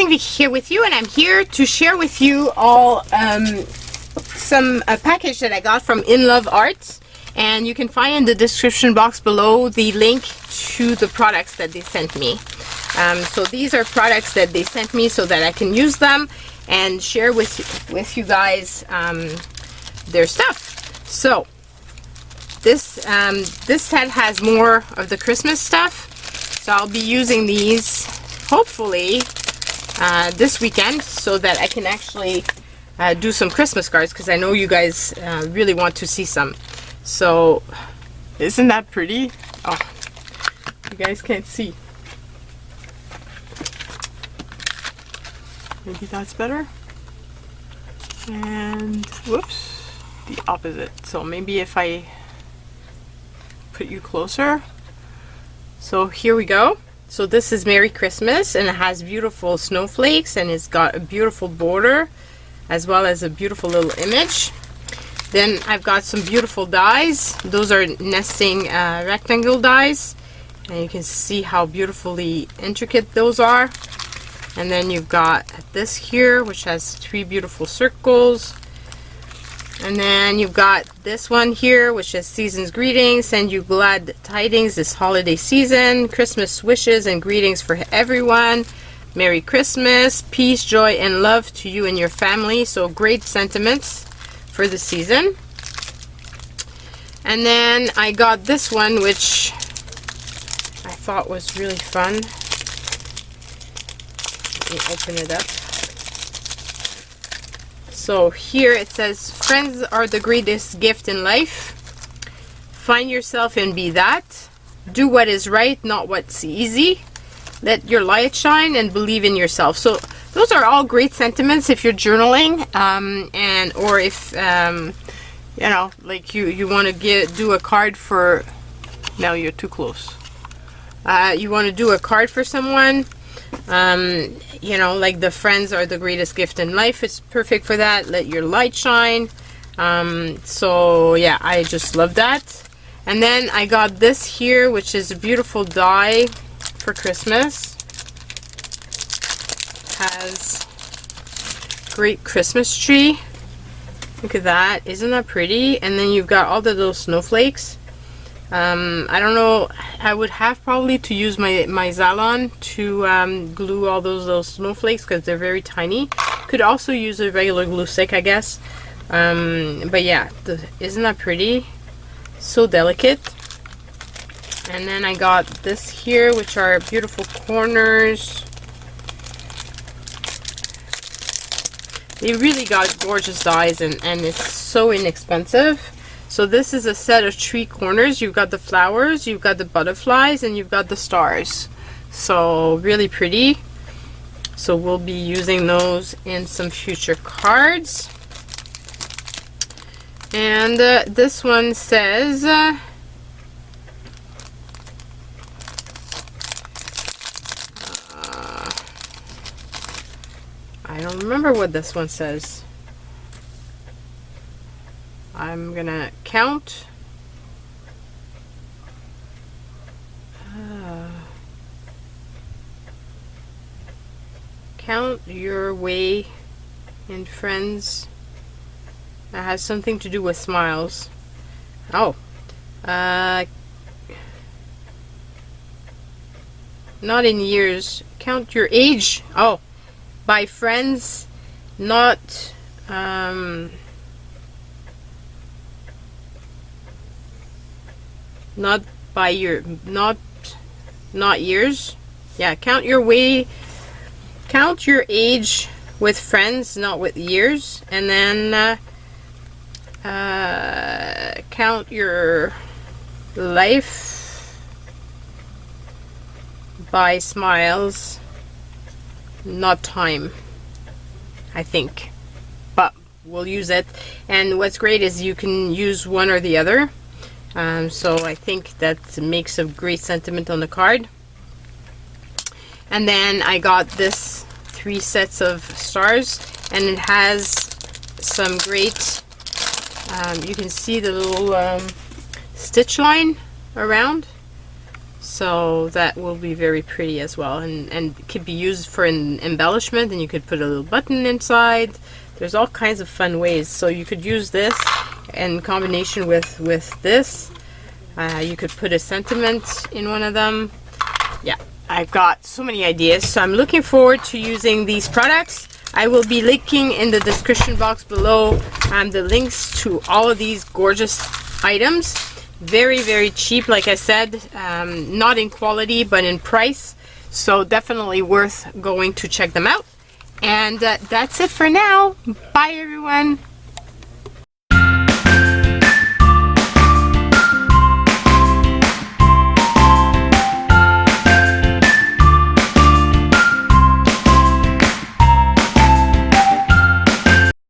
Vicky here with you, and I'm here to share with you all some package that I got from Inloveart, and you can find in the description box below the link to the products that they sent me. So these are products that they sent me so that I can use them and share with you guys their stuff. So this set has more of the Christmas stuff, so I'll be using these hopefully this weekend so that I can actually do some Christmas cards, because I know you guys really want to see some. So isn't that pretty? Oh, you guys can't see. Maybe that's better. And whoops, the opposite. So maybe if I put you closer. So here we go. So this is Merry Christmas, and it has beautiful snowflakes, and it's got a beautiful border as well as a beautiful little image. Then I've got some beautiful dies. Those are nesting rectangle dies, and you can see how beautifully intricate those are. And then you've got this here, which has 3 beautiful circles. And then you've got this one here, which is Season's Greetings. Send you glad tidings this holiday season. Christmas wishes and greetings for everyone. Merry Christmas, peace, joy, and love to you and your family. So great sentiments for the season. And then I got this one, which I thought was really fun. Let me open it up. So here it says, friends are the greatest gift in life. Find yourself and be that. Do what is right, not what's easy. Let your light shine and believe in yourself. So those are all great sentiments if you're journaling, and or if you know, like you want to do a card for. Now you're too close. You want to do a card for someone. You know, like the friends are the greatest gift in life. It's perfect for that. Let your light shine. So yeah, I just love that. And then I got this here, which is a beautiful die for Christmas. Has great Christmas tree. Look at that. Isn't that pretty? And then you've got all the little snowflakes. I don't know, I would have probably to use my Zalon to glue all those little snowflakes, because they're very tiny. Could also use a regular glue stick, I guess. But yeah, isn't that pretty? So delicate. And then I got this here, which are beautiful corners. They really got gorgeous dies, and it's so inexpensive. So this is a set of 3 corners. You've got the flowers, you've got the butterflies, and you've got the stars. So really pretty. So we'll be using those in some future cards. And this one says, I don't remember what this one says. I'm gonna count. Count your way in friends. That has something to do with smiles. Oh. Not in years. Count your age. Oh. By friends, not not by your not years. Yeah, count your way, count your age with friends, not with years. And then count your life by smiles, not time, I think, but we'll use it. And what's great is you can use one or the other. So I think that makes a great sentiment on the card. And then I got this 3 sets of stars, and it has some great, you can see the little stitch line around. So that will be very pretty as well, and could be used for an embellishment, and you could put a little button inside. There's all kinds of fun ways. So you could use this in combination with this. You could put a sentiment in one of them. Yeah, I've got so many ideas, so I'm looking forward to using these products. I will be linking in the description box below the links to all of these gorgeous items. Very, very cheap, like I said, not in quality but in price, so definitely worth going to check them out. And that's it for now. Bye everyone.